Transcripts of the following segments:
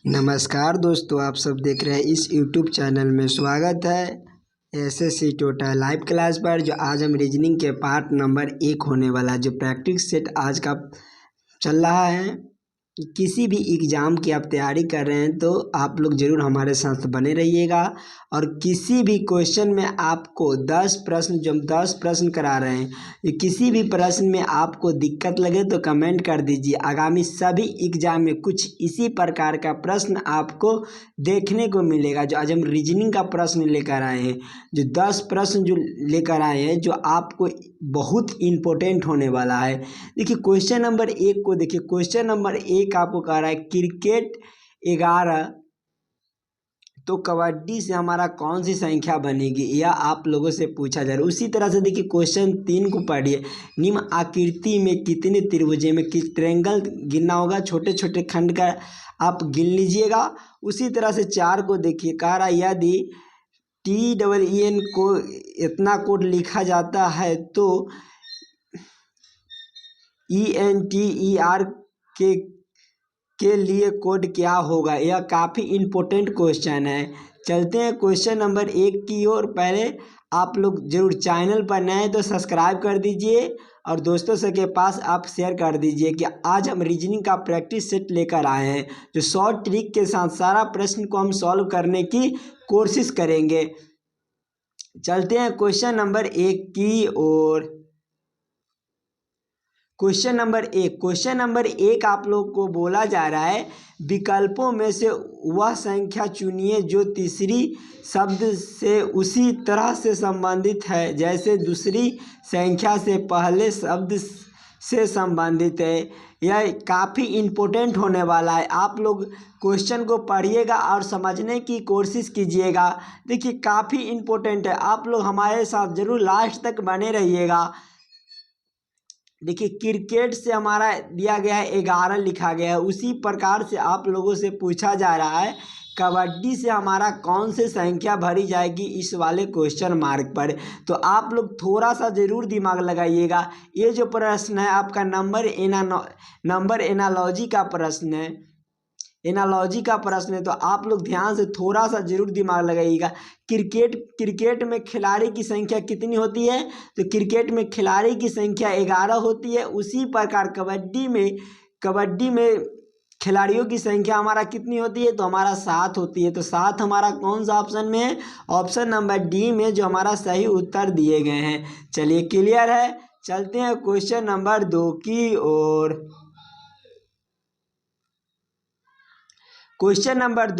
नमस्कार दोस्तों, आप सब देख रहे हैं इस YouTube चैनल में। स्वागत है एसएससी टोटल लाइव क्लास पर। जो आज हम रीजनिंग के पार्ट नंबर 1 होने वाला है, जो प्रैक्टिस सेट आज का चल रहा है। किसी भी एग्ज़ाम की आप तैयारी कर रहे हैं तो आप लोग ज़रूर हमारे साथ बने रहिएगा। और किसी भी क्वेश्चन में आपको 10 प्रश्न, जो हम 10 प्रश्न करा रहे हैं, ये किसी भी प्रश्न में आपको दिक्कत लगे तो कमेंट कर दीजिए। आगामी सभी एग्ज़ाम में कुछ इसी प्रकार का प्रश्न आपको देखने को मिलेगा। जो आज हम रीजनिंग का प्रश्न लेकर आए हैं, जो 10 प्रश्न जो लेकर आए हैं, जो आपको बहुत इम्पोर्टेंट होने वाला है। देखिए क्वेश्चन नंबर 1 को देखिए। क्वेश्चन नंबर 1 आपको कह रहा है क्रिकेट 11 तो कबड्डी से हमारा कौन सी संख्या बनेगी, यह आप लोगों से पूछा जा रहा है। उसी तरह से देखिए क्वेश्चन 3 को पढ़िए। निम्न आकृति में कितने त्रिभुजों में किस ट्रायंगल गिनना होगा, छोटे छोटे खंड का आप गिन लीजिएगा। उसी तरह से 4 को देखिए, कह रहा है यदि TEEN को इतना कोड लिखा जाता है तो ENTER के लिए कोड क्या होगा। यह काफ़ी इम्पोर्टेंट क्वेश्चन है। चलते हैं क्वेश्चन नंबर 1 की ओर। पहले आप लोग जरूर चैनल पर नए हैं तो सब्सक्राइब कर दीजिए और दोस्तों से के पास आप शेयर कर दीजिए कि आज हम रीजनिंग का प्रैक्टिस सेट लेकर आए हैं, जो शॉर्ट ट्रिक के साथ सारा प्रश्न को हम सॉल्व करने की कोशिश करेंगे। चलते हैं क्वेश्चन नंबर 1 की ओर। क्वेश्चन नंबर 1 आप लोग को बोला जा रहा है, विकल्पों में से वह संख्या चुनिए जो तीसरी शब्द से उसी तरह से संबंधित है जैसे दूसरी संख्या से पहले शब्द से संबंधित है। यह काफ़ी इम्पोर्टेंट होने वाला है। आप लोग क्वेश्चन को पढ़िएगा और समझने की कोशिश कीजिएगा। देखिए काफ़ी इम्पोर्टेंट है, आप लोग हमारे साथ ज़रूर लास्ट तक बने रहिएगा। देखिए क्रिकेट से हमारा दिया गया है 11 लिखा गया है। उसी प्रकार से आप लोगों से पूछा जा रहा है कबड्डी से हमारा कौन से संख्या भरी जाएगी इस वाले क्वेश्चन मार्क पर। तो आप लोग थोड़ा सा ज़रूर दिमाग लगाइएगा। ये जो प्रश्न है आपका नंबर एनालॉजी का प्रश्न है। एनालॉजी का प्रश्न है तो आप लोग ध्यान से थोड़ा सा जरूर दिमाग लगाइएगा। क्रिकेट में खिलाड़ी की संख्या कितनी होती है, तो क्रिकेट में खिलाड़ी की संख्या 11 होती है। उसी प्रकार कबड्डी में खिलाड़ियों की संख्या हमारा कितनी होती है, तो हमारा 7 होती है। तो 7 हमारा कौन सा ऑप्शन में है, ऑप्शन नंबर डी में, जो हमारा सही उत्तर दिए गए हैं। चलिए क्लियर है। चलते हैं क्वेश्चन नंबर 2 की ओर। क्वेश्चन नंबर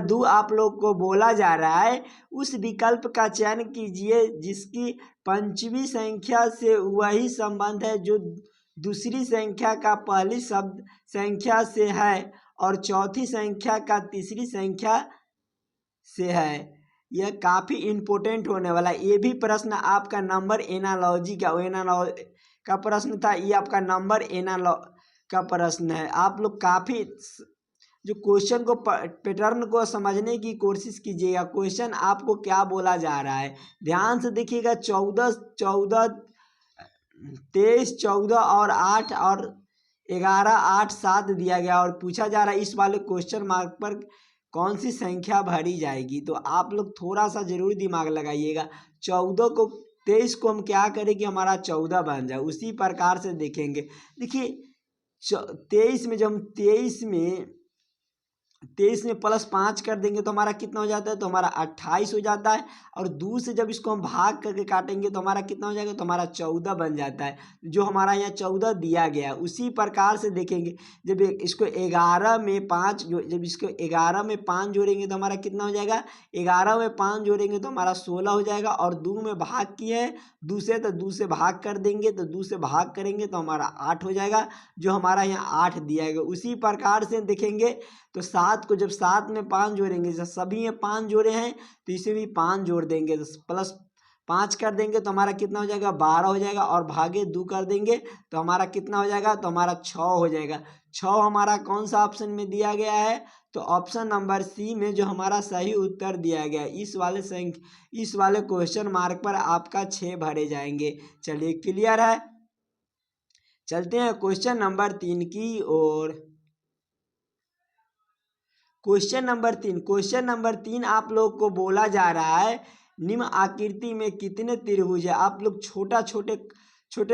2 आप लोग को बोला जा रहा है, उस विकल्प का चयन कीजिए जिसकी पंचमी संख्या से वही संबंध है जो दूसरी संख्या का पहली शब्द संख्या से है और चौथी संख्या का तीसरी संख्या से है। यह काफ़ी इम्पोर्टेंट होने वाला है। ये भी प्रश्न आपका नंबर एनालॉजी का प्रश्न था। ये आपका नंबर का प्रश्न है। आप लोग काफ़ी जो क्वेश्चन को पैटर्न को समझने की कोशिश कीजिएगा। क्वेश्चन आपको क्या बोला जा रहा है, ध्यान से देखिएगा। 23, 14 और 8 और 11, 8, 7 दिया गया और पूछा जा रहा है इस वाले क्वेश्चन मार्क पर कौन सी संख्या भरी जाएगी। तो आप लोग थोड़ा सा जरूर दिमाग लगाइएगा। 23 को हम क्या करें कि हमारा 14 बन जाए, उसी प्रकार से देखेंगे। देखिए 23 में जब हम 23 में +5 कर देंगे तो हमारा कितना हो जाता है, तो हमारा 28 हो जाता है। और 2 से जब इसको हम भाग करके काटेंगे तो हमारा कितना हो जाएगा, तो हमारा 14 बन जाता है, जो हमारा यहाँ 14 दिया गया है। उसी प्रकार से देखेंगे, जब इसको 11 में 5 जोड़ेंगे तो हमारा कितना हो जाएगा, 11 में 5 जोड़ेंगे तो हमारा 16 हो जाएगा। और 2 में भाग किए हैं 2 से, तो 2 से भाग कर देंगे, तो 2 से भाग करेंगे तो हमारा 8 हो जाएगा, जो हमारा यहाँ 8 दिया गया। उसी प्रकार से देखेंगे तो 7 को जब 7 में 5 जोड़ेंगे, जैसे सभी में 5 जोड़े हैं तो इसे भी 5 जोड़ देंगे, तो +5 कर देंगे तो हमारा कितना हो जाएगा, 12 हो जाएगा। और भागे 2 कर देंगे तो हमारा कितना हो जाएगा, तो हमारा 6 हो जाएगा। 6 हमारा कौन सा ऑप्शन में दिया गया है, तो ऑप्शन नंबर सी में, जो हमारा सही उत्तर दिया गया है। इस वाले क्वेश्चन मार्क पर आपका 6 भरे जाएंगे। चलिए क्लियर है। चलते हैं क्वेश्चन नंबर 3 की ओर। क्वेश्चन नंबर 3 आप लोग को बोला जा रहा है निम्न आकृति में कितने त्रिभुज है। आप लोग छोटे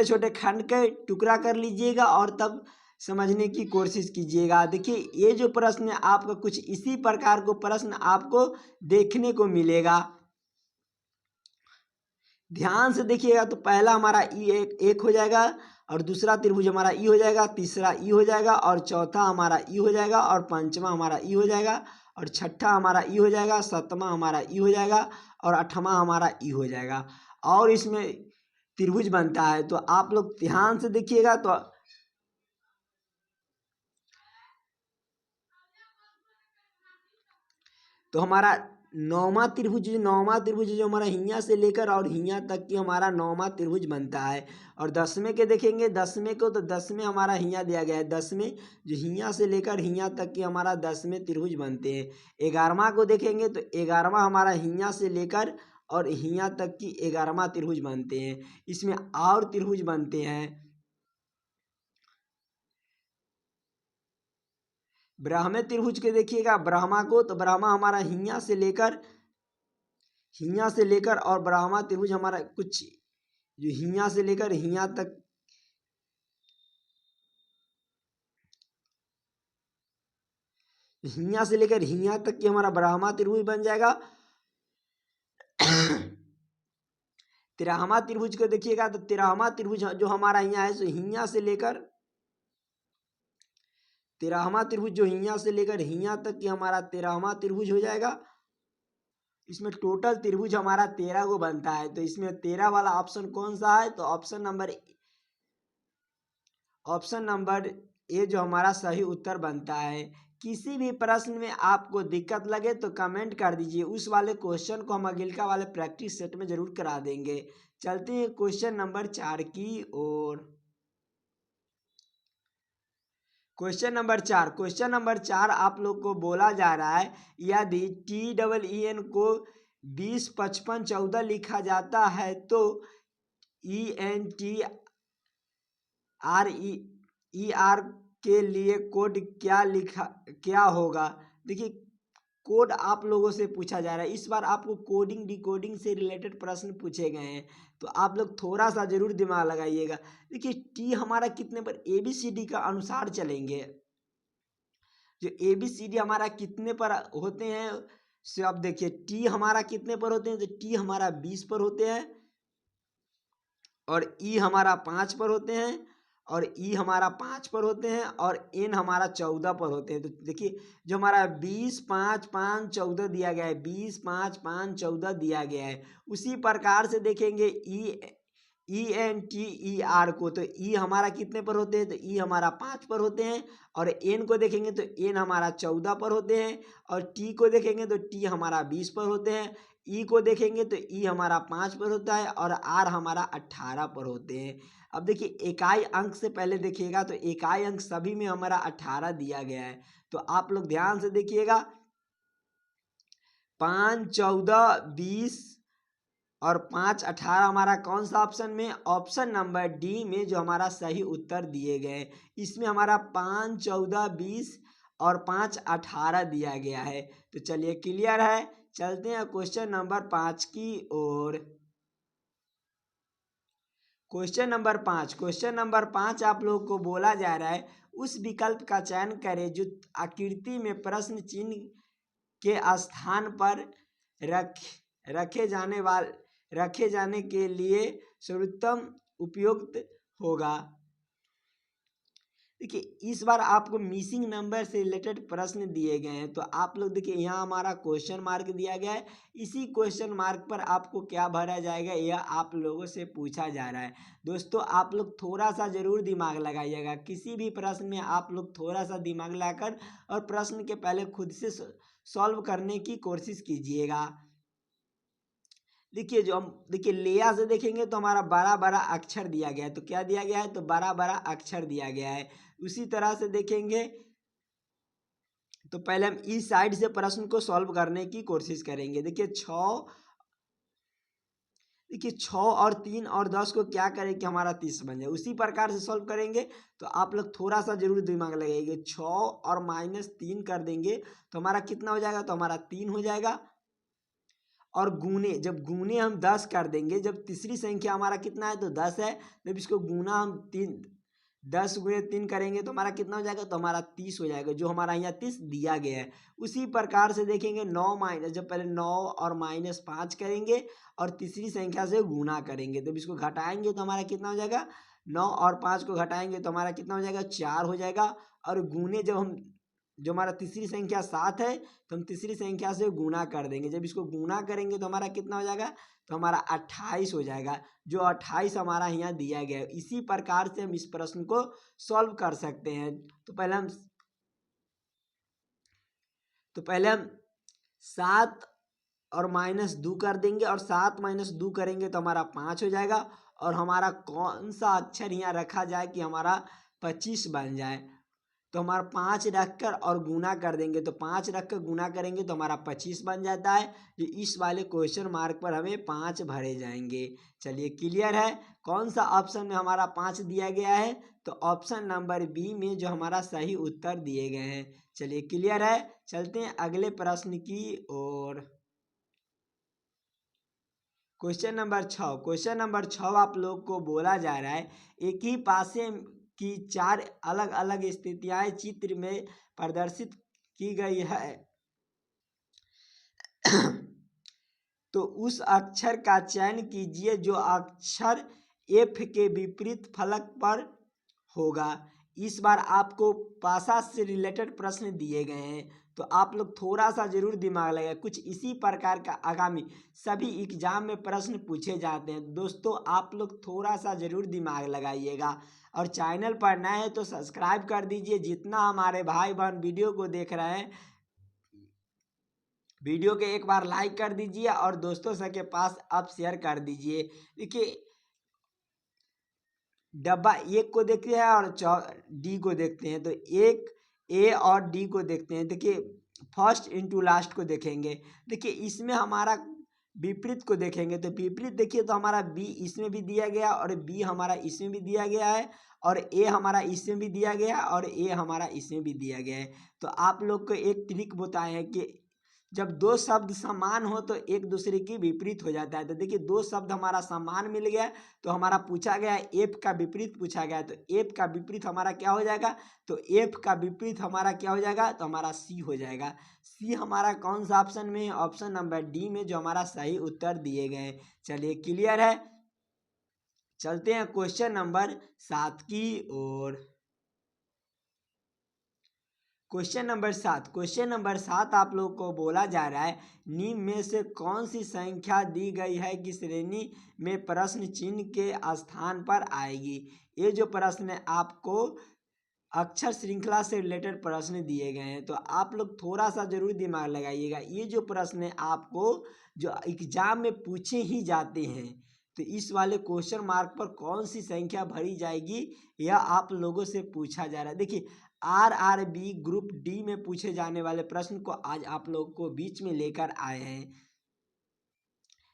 छोटे खंड के टुकड़ा कर लीजिएगा और तब समझने की कोशिश कीजिएगा। देखिए ये जो प्रश्न है आपका कुछ इसी प्रकार को प्रश्न आपको देखने को मिलेगा। ध्यान से देखिएगा तो पहला हमारा एक हो जाएगा और दूसरा त्रिभुज हमारा ई हो जाएगा, तीसरा ई हो जाएगा और चौथा हमारा ई हो जाएगा और पंचमा हमारा ई हो जाएगा और छठा हमारा ई हो जाएगा, सातवां हमारा ई हो जाएगा और आठवां हमारा ई हो जाएगा और इसमें त्रिभुज बनता है। तो आप लोग ध्यान से देखिएगा तो हमारा नौवां त्रिभुज जो हमारा हियाँ से लेकर और हियाँ तक की हमारा नौवां त्रिभुज बनता है। और 10वें के देखेंगे 10वें को तो 10वें हमारा हियाँ दिया गया है, 10वें जो हियाँ से लेकर हियाँ तक की हमारा 10वें त्रिभुज बनते हैं। 11वां को देखेंगे तो 11वां हमारा हियाँ से लेकर और हियाँ तक की 11वां त्रिभुज बनते हैं। इसमें और त्रिभुज बनते हैं। ब्राह्मण त्रिभुज के देखिएगा, ब्राह्मा को तो ब्राह्मा हमारा हियाँ से लेकर और ब्राह्मा त्रिभुज हमारा कुछ जो हियाँ से लेकर हियाँ तक की हमारा ब्राह्मा त्रिभुज बन जाएगा। 13वां त्रिभुज को देखिएगा तो 13वां त्रिभुज जो हमारा यहाँ है सो हियाँ से लेकर 13वां त्रिभुज जो हियाँ से लेकर हियाँ तक की हमारा 13वां त्रिभुज हो जाएगा। इसमें टोटल त्रिभुज हमारा 13 को बनता है। तो इसमें 13 वाला ऑप्शन कौन सा है तो ऑप्शन नंबर ए जो हमारा सही उत्तर बनता है। किसी भी प्रश्न में आपको दिक्कत लगे तो कमेंट कर दीजिए, उस वाले क्वेश्चन को हम अगिलका वाले प्रैक्टिस सेट में जरूर करा देंगे। चलते हैं क्वेश्चन नंबर 4 की ओर। क्वेश्चन नंबर 4 आप लोग को बोला जा रहा है यदि TEEN को 20, 55, 14 लिखा जाता है तो ENTRER के लिए कोड क्या होगा। देखिए कोड आप लोगों से पूछा जा रहा है। इस बार आपको कोडिंग डिकोडिंग से रिलेटेड प्रश्न पूछे गए हैं तो आप लोग थोड़ा सा जरूर दिमाग लगाइएगा। देखिए टी हमारा कितने पर ABCD का अनुसार चलेंगे। जो ABCD हमारा कितने पर होते हैं सो अब देखिए टी हमारा कितने पर होते हैं तो टी हमारा 20 पर होते हैं और ई हमारा 5 पर होते हैं और ई हमारा 5 पर होते हैं और एन हमारा 14 पर होते हैं। तो देखिए जो हमारा 20, 5, 5, 14 दिया गया है, 20, 5, 5, 14 दिया गया है। उसी प्रकार से देखेंगे ENTER को तो ई हमारा कितने पर होते हैं तो ई हमारा 5 पर होते हैं और एन को देखेंगे तो एन हमारा 14 पर होते हैं और टी को देखेंगे तो टी हमारा 20 पर होते हैं। ई को देखेंगे तो ई हमारा 5 पर होता है और आर हमारा 18 पर होते हैं। अब देखिए इकाई अंक से पहले देखिएगा तो इकाई अंक सभी में हमारा 18 दिया गया है। तो आप लोग ध्यान से देखिएगा 5, 14, 20 और 5, 18 हमारा कौन सा ऑप्शन में, ऑप्शन नंबर डी में जो हमारा सही उत्तर दिए गए। इसमें हमारा 5, 14, 20 और 5, 18 दिया गया है। तो चलिए क्लियर है। चलते हैं क्वेश्चन नंबर 5 की ओर। क्वेश्चन नंबर 5 आप लोगों को बोला जा रहा है उस विकल्प का चयन करें जो आकृति में प्रश्न चिन्ह के स्थान पर रखे जाने के लिए सर्वोत्तम उपयुक्त होगा। देखिए इस बार आपको मिसिंग नंबर से रिलेटेड प्रश्न दिए गए हैं। तो आप लोग देखिए यहाँ हमारा क्वेश्चन मार्क दिया गया है, इसी क्वेश्चन मार्क पर आपको क्या भरा जाएगा यह आप लोगों से पूछा जा रहा है। दोस्तों आप लोग थोड़ा सा जरूर दिमाग लगाइएगा, किसी भी प्रश्न में आप लोग थोड़ा सा दिमाग लगाकर और प्रश्न के पहले खुद से सॉल्व करने की कोशिश कीजिएगा। देखिए जो हम देखिए लेया से देखेंगे तो हमारा बड़ा बड़ा अक्षर दिया गया है। तो क्या दिया गया है तो बड़ा बड़ा अक्षर दिया गया है। उसी तरह से देखेंगे तो पहले हम इस साइड से प्रश्न को सॉल्व करने की कोशिश करेंगे। देखिए देखिए 6 और 3 और 10 को क्या करें कि हमारा 30 बन जाए, उसी प्रकार से सॉल्व करेंगे। तो आप लोग थोड़ा सा जरूर दिमाग लगाइएगा, 6 और -3 कर देंगे तो हमारा कितना हो जाएगा, तो हमारा 3 हो जाएगा। और गुने, जब गुने हम 10 कर देंगे, जब तीसरी संख्या हमारा कितना है तो 10 है, जब इसको गुना हम 10 × 3 करेंगे तो हमारा कितना हो जाएगा, तो हमारा 30 हो जाएगा, जो हमारा यहाँ 30 दिया गया है। उसी प्रकार से देखेंगे 9 माइनस, जब पहले 9 और -5 करेंगे और तीसरी संख्या से गुना करेंगे, जब इसको घटाएंगे तो हमारा कितना हो जाएगा, 9 और 5 को घटाएंगे तो हमारा कितना हो जाएगा, 4 हो जाएगा। और गुने, जब हम, जो हमारा तीसरी संख्या 7 है तो हम तीसरी संख्या से गुना कर देंगे, जब इसको गुना करेंगे तो हमारा कितना हो जाएगा, तो हमारा 28 हो जाएगा, जो 28 हमारा यहाँ दिया गया है। इसी प्रकार से हम इस प्रश्न को सॉल्व कर सकते हैं। तो पहले हम 7 और -2 कर देंगे, और 7 - 2 करेंगे तो हमारा 5 हो जाएगा। और हमारा कौन सा अक्षर यहाँ रखा जाए कि हमारा 25 बन जाए, तो हमारा 5 रखकर और गुना कर देंगे, तो 5 रखकर गुना करेंगे तो हमारा 25 बन जाता है। जो इस वाले क्वेश्चन मार्क पर हमें 5 भरे जाएंगे। चलिए क्लियर है। कौन सा ऑप्शन में हमारा 5 दिया गया है, तो ऑप्शन नंबर बी में जो हमारा सही उत्तर दिए गए हैं। चलिए क्लियर है। चलते हैं अगले प्रश्न की ओर। क्वेश्चन नंबर 6 आप लोग को बोला जा रहा है, एक ही पासे की 4 अलग अलग स्थितियां चित्र में प्रदर्शित की गई है। तो उस अक्षर का चयन कीजिए जो अक्षर एफ के विपरीत फलक पर होगा। इस बार आपको भाषा से रिलेटेड प्रश्न दिए गए हैं, तो आप लोग थोड़ा सा जरूर दिमाग लगाए। कुछ इसी प्रकार का आगामी सभी एग्जाम में प्रश्न पूछे जाते हैं। दोस्तों आप लोग थोड़ा सा जरूर दिमाग लगाइएगा, और चैनल पर नए हैं तो सब्सक्राइब कर दीजिए। जितना हमारे भाई बहन वीडियो को देख रहे हैं, वीडियो के एक बार लाइक कर दीजिए और दोस्तों सबके पास आप शेयर कर दीजिए। देखिए डब्बा 1 को देखते हैं और डी को देखते हैं, तो एक ए और डी को देखते हैं। देखिए फर्स्ट इंटू लास्ट को देखेंगे। देखिए इसमें हमारा विपरीत को देखेंगे, तो विपरीत देखिए तो हमारा बी इसमें भी दिया गया, और बी हमारा इसमें भी दिया गया है, और ए हमारा इसमें भी दिया गया है, और ए हमारा इसमें भी दिया गया है। तो आप लोग को एक ट्रिक बताए हैं कि जब दो शब्द समान हो तो एक दूसरे की विपरीत हो जाता है। तो देखिए दो शब्द हमारा समान मिल गया, तो हमारा पूछा गया है एफ का विपरीत पूछा गया है, तो एफ का विपरीत हमारा क्या हो जाएगा, तो एफ का विपरीत हमारा क्या हो जाएगा, तो हमारा सी हो जाएगा। सी हमारा कौन सा ऑप्शन में है, ऑप्शन नंबर डी में, जो हमारा सही उत्तर दिए गए। चलिए क्लियर है। चलते हैं क्वेश्चन नंबर 7 की ओर। क्वेश्चन नंबर 7 आप लोग को बोला जा रहा है, निम्न में से कौन सी संख्या दी गई है कि श्रेणी में प्रश्न चिन्ह के स्थान पर आएगी। ये जो प्रश्न है आपको अक्षर श्रृंखला से रिलेटेड प्रश्न दिए गए हैं, तो आप लोग थोड़ा सा जरूर दिमाग लगाइएगा। ये जो प्रश्न है आपको जो एग्जाम में पूछे ही जाते हैं, तो इस वाले क्वेश्चन मार्क पर कौन सी संख्या भरी जाएगी यह आप लोगों से पूछा जा रहा है। देखिए RRB ग्रुप डी में पूछे जाने वाले प्रश्न को आज आप लोग को बीच में लेकर आए हैं।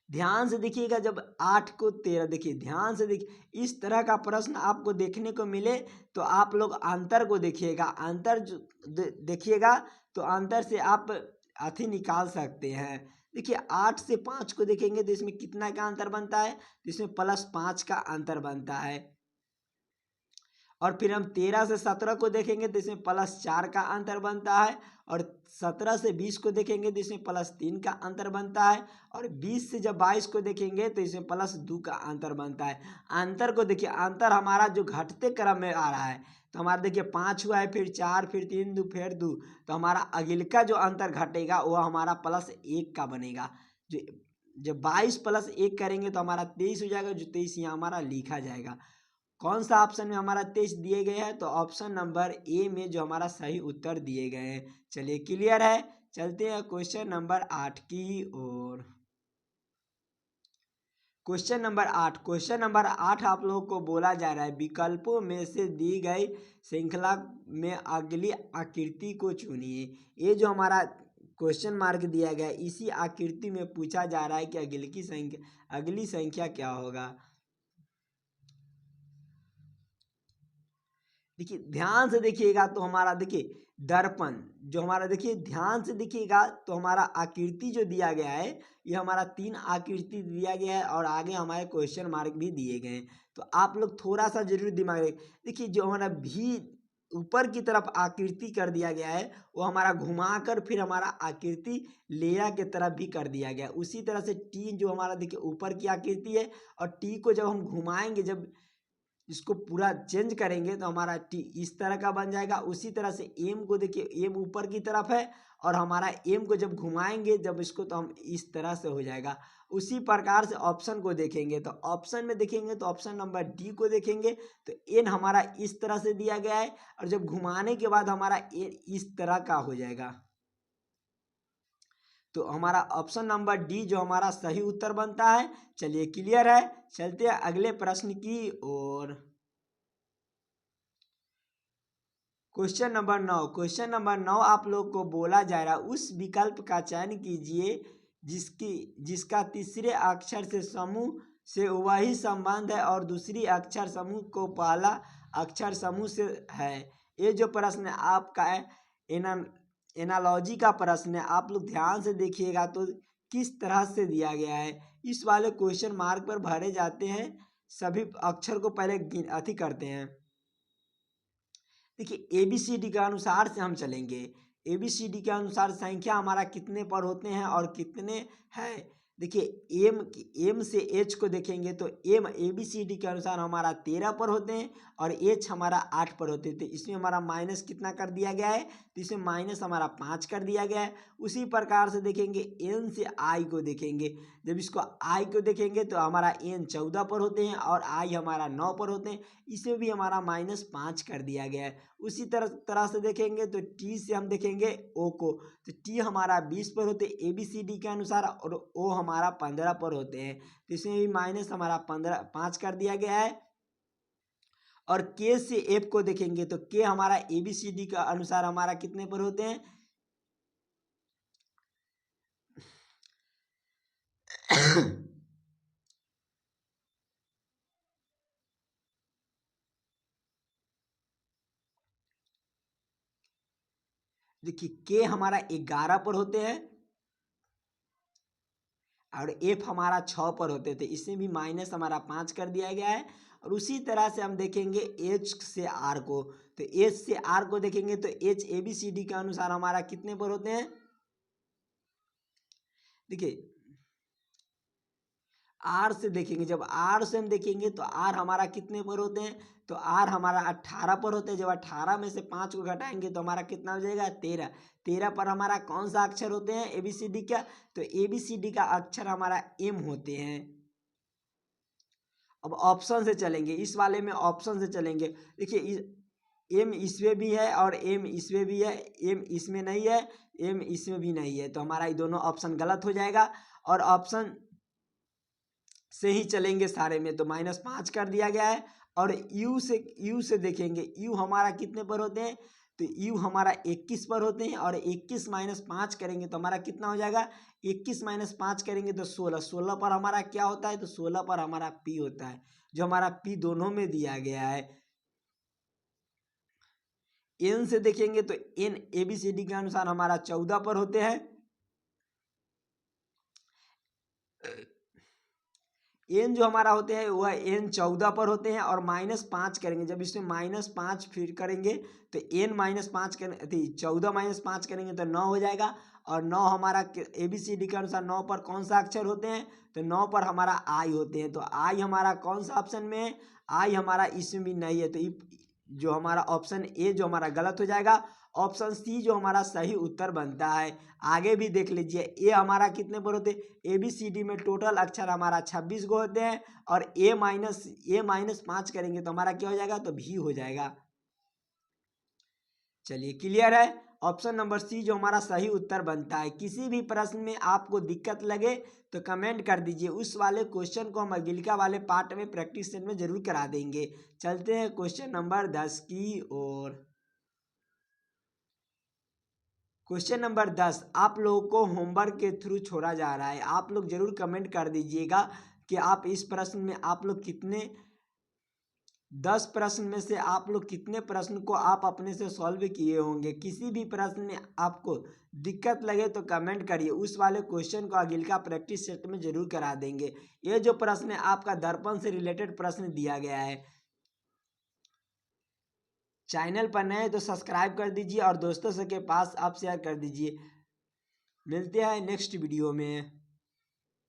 ध्यान से देखिएगा, जब 8 को 13, देखिए ध्यान से देखिए, इस तरह का प्रश्न आपको देखने को मिले तो आप लोग अंतर को देखिएगा। अंतर जो देखिएगा तो अंतर से आप अथी निकाल सकते हैं। देखिए 8 से 5 को देखेंगे तो इसमें कितना का अंतर बनता है, तो इसमें +5 का अंतर बनता है। और फिर हम 13 से 17 को देखेंगे तो इसमें +4 का अंतर बनता है, और 17 से 20 को देखेंगे तो इसमें +3 का अंतर बनता है, और 20 से जब 22 को देखेंगे तो इसमें +2 का अंतर बनता है। अंतर को देखिए, अंतर हमारा जो घटते क्रम में आ रहा है, तो हमारा देखिए 5 हुआ है, फिर 4, फिर 3 2 फिर 2, तो हमारा अगिल का जो अंतर घटेगा वह हमारा +1 का बनेगा। जो जब 22 +1 करेंगे तो हमारा 23 हो जाएगा, जो 23 यहाँ हमारा लिखा जाएगा। कौन सा ऑप्शन में हमारा 23 दिए गए हैं, तो ऑप्शन नंबर ए में जो हमारा सही उत्तर दिए गए हैं। चलिए क्लियर है। चलते हैं क्वेश्चन नंबर 8 की ओर। क्वेश्चन नंबर 8 आप लोगों को बोला जा रहा है, विकल्पों में से दी गई श्रृंखला में अगली आकृति को चुनिए। ये जो हमारा क्वेश्चन मार्क दिया गया, इसी आकृति में पूछा जा रहा है कि अगली संख्या क्या होगा। देखिए ध्यान से देखिएगा तो हमारा देखिए दर्पण जो हमारा, देखिए ध्यान से देखिएगा तो हमारा आकृति जो दिया गया है, ये हमारा 3 आकृति दिया गया है और आगे हमारे क्वेश्चन मार्क भी दिए गए हैं। तो आप लोग थोड़ा सा जरूर दिमाग देखिए, जो हमारा भी ऊपर की तरफ आकृति कर दिया गया है, वो हमारा घुमाकर फिर हमारा आकृति लेया के तरफ भी कर दिया गया है। उसी तरह से टी जो हमारा देखिए ऊपर की आकृति है, और टी को जब हम घुमाएंगे, जब इसको पूरा चेंज करेंगे तो हमारा टी इस तरह का बन जाएगा। उसी तरह से एम को देखिए, एम ऊपर की तरफ है और हमारा एम को जब घुमाएंगे जब इसको, तो हम इस तरह से हो जाएगा। उसी प्रकार से ऑप्शन को देखेंगे तो ऑप्शन में देखेंगे तो ऑप्शन नंबर डी को देखेंगे तो एन हमारा इस तरह से दिया गया है, और जब घुमाने के बाद हमारा एन इस तरह का हो जाएगा। तो हमारा ऑप्शन नंबर डी जो हमारा सही उत्तर बनता है। चलिए क्लियर है, चलते हैं अगले प्रश्न की ओर। क्वेश्चन नंबर 9, क्वेश्चन नंबर 9 आप लोग को बोला जा रहा है, उस विकल्प का चयन कीजिए जिसका तीसरे अक्षर से समूह से वही संबंध है और दूसरी अक्षर समूह को पहला अक्षर समूह से है। ये जो प्रश्न आपका है एनालॉजी का प्रश्न है, आप लोग ध्यान से देखिएगा तो किस तरह से दिया गया है। इस वाले क्वेश्चन मार्क पर भरे जाते हैं, सभी अक्षर को पहले अति करते हैं। देखिए ABCD के अनुसार से हम चलेंगे। ABCD के अनुसार संख्या हमारा कितने पर होते हैं और कितने हैं। देखिए एम से एच को देखेंगे तो एम ABCD के अनुसार हमारा 13 पर होते हैं और एच हमारा 8 पर होते हैं। तो इसमें हमारा माइनस कितना कर दिया गया है, तो इसमें माइनस हमारा 5 कर दिया गया है। उसी प्रकार से देखेंगे एन से आई को देखेंगे, जब इसको आई को देखेंगे तो हमारा एन 14 पर होते हैं और आई हमारा 9 पर होते हैं, इसमें भी हमारा -5 कर दिया गया है। उसी तरह से देखेंगे तो टी से हम देखेंगे ओ को, तो टी हमारा 20 पर होते हैं ABCD के अनुसार और ओ हमारा 15 पर होते हैं, तो इसमें भी माइनस हमारा 5 कर दिया गया है। और के से एफ को देखेंगे तो के हमारा ABCD का अनुसार हमारा कितने पर होते हैं देखिए के हमारा 11 पर होते हैं और एफ हमारा 6 पर होते थे, इसमें भी माइनस हमारा 5 कर दिया गया है। और उसी तरह से हम देखेंगे एच से आर को, तो एच से आर को देखेंगे तो एच ABCD के अनुसार हमारा कितने पर होते हैं। देखिए आर से देखेंगे, जब आर से हम देखेंगे तो आर हमारा कितने पर होते हैं, तो आर हमारा 18 पर होते हैं। जब 18 में से 5 को घटाएंगे तो हमारा कितना हो जाएगा 13। 13 पर हमारा कौन सा अक्षर होते हैं ABCD का, तो ABCD का अक्षर हमारा एम होते हैं। अब ऑप्शन से चलेंगे, इस वाले में ऑप्शन से चलेंगे। देखिए एम इसमें भी है और एम इसमें भी है, एम इसमें नहीं है, एम इसमें भी नहीं है, तो हमारा ये दोनों ऑप्शन गलत हो जाएगा। और ऑप्शन से ही चलेंगे सारे में, तो -5 कर दिया गया है। और यू से देखेंगे, यू हमारा कितने पर होते हैं, तो यू हमारा 21 पर होते हैं और 21 - 5 करेंगे तो हमारा कितना हो जाएगा, 21 - 5 करेंगे तो 16। 16 पर हमारा क्या होता है, तो 16 पर हमारा पी होता है, जो हमारा पी दोनों में दिया गया है। एन से देखेंगे तो एन ABCD के अनुसार हमारा 14 पर होते हैं। एन जो हमारा होते हैं वह एन 14 पर होते हैं और -5 करेंगे, जब इसमें -5 फिर करेंगे तो एन -5 करेंगे, 14 - 5 करेंगे तो 9 हो जाएगा। और 9 हमारा ABCD के अनुसार 9 पर कौन सा अक्षर होते हैं, तो 9 पर हमारा आई होते हैं, तो आई हमारा कौन सा ऑप्शन में है, आई हमारा इसमें भी नहीं है, तो जो हमारा ऑप्शन ए जो हमारा गलत हो जाएगा। ऑप्शन सी जो हमारा सही उत्तर बनता है। आगे भी देख लीजिए, ए हमारा कितने पर होते हैं, ABCD में टोटल अक्षर हमारा 26 को होते हैं और ए माइनस 5 करेंगे तो हमारा क्या हो जाएगा, तो भी हो जाएगा। चलिए क्लियर है, ऑप्शन नंबर सी जो हमारा सही उत्तर बनता है। किसी भी प्रश्न में आपको दिक्कत लगे तो कमेंट कर दीजिए, उस वाले क्वेश्चन को हम अगिलिका वाले पार्ट में प्रैक्टिस सेट में जरूर करा देंगे। चलते हैं क्वेश्चन नंबर 10 की ओर। क्वेश्चन नंबर 10 आप लोगों को होमवर्क के थ्रू छोड़ा जा रहा है। आप लोग जरूर कमेंट कर दीजिएगा कि आप इस प्रश्न में आप लोग कितने 10 प्रश्न में से आप लोग कितने प्रश्न को आप अपने से सॉल्व किए होंगे। किसी भी प्रश्न में आपको दिक्कत लगे तो कमेंट करिए, उस वाले क्वेश्चन को अगिल का प्रैक्टिस सेट में जरूर करा देंगे। ये जो प्रश्न है आपका दर्पण से रिलेटेड प्रश्न दिया गया है। चैनल पर नए तो सब्सक्राइब कर दीजिए और दोस्तों के पास आप शेयर कर दीजिए। मिलते हैं नेक्स्ट वीडियो में।